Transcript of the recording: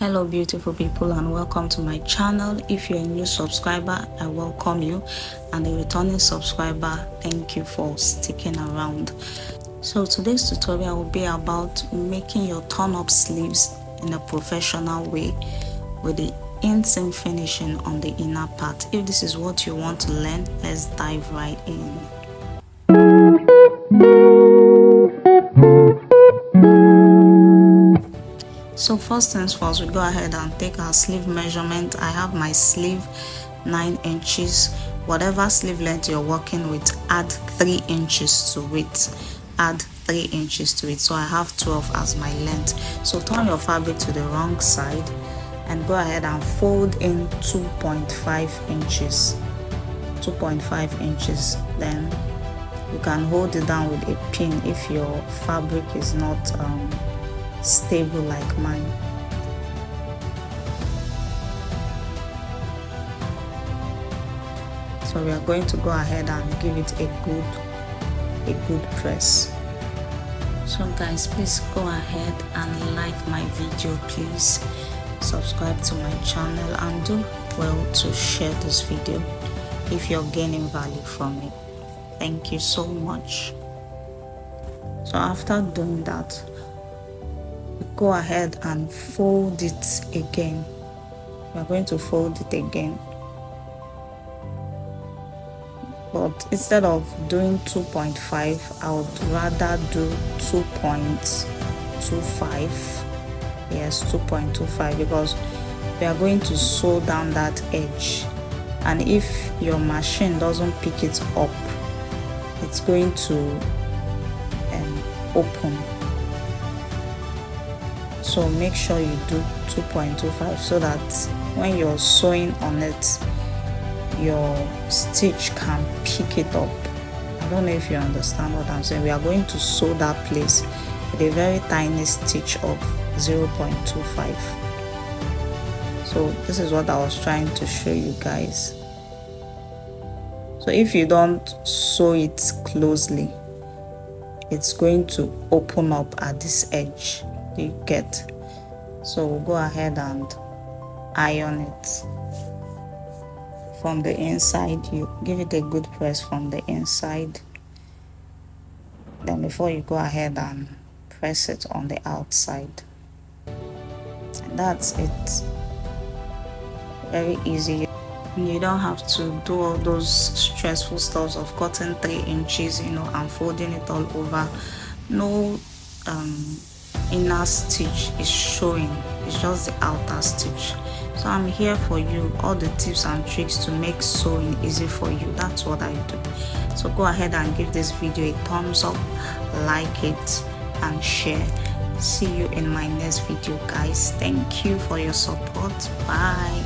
Hello beautiful people, and welcome to my channel. If you're a new subscriber, I welcome you, and a returning subscriber, thank you for sticking around. So today's tutorial will be about making your turn-up sleeves in a professional way with the inseam finishing on the inner part. If this is what you want to learn, let's dive right in. So first things first, we go ahead and take our sleeve measurement. I have my sleeve 9 inches. Whatever sleeve length you're working with, add 3 inches to it. Add 3 inches to it. So I have 12 as my length. So turn your fabric to the wrong side and go ahead and fold in 2.5 inches. 2.5 inches. Then you can hold it down with a pin if your fabric is not stable like mine. So we are going to go ahead and give it a good press. So guys, please go ahead and like my video, please subscribe to my channel, and do well to share this video if you're gaining value from it. Thank you so much. So after doing that, go ahead and fold it again. We are going to fold it again, but instead of doing 2.5, I would rather do 2.25. yes, 2.25, because we are going to sew down that edge, and if your machine doesn't pick it up, it's going to open. So make sure you do 2.25 so that when you're sewing on it, your stitch can pick it up. I don't know if you understand what I'm saying. We are going to sew that place with a very tiny stitch of 0.25. So this is what I was trying to show you guys. So if you don't sew it closely, it's going to open up at this edge. You get. So we'll go ahead and iron it from the inside. You give it a good press from the inside, then before you go ahead and press it on the outside. And that's it. Very easy. You don't have to do all those stressful stuff of cutting 3 inches, and folding it all over. No inner stitch is showing, it's just the outer stitch. So I'm here for you, all the tips and tricks to make sewing easy for you. That's what I do. So go ahead and give this video a thumbs up, like it, and share. See you in my next video, guys. Thank you for your support. Bye.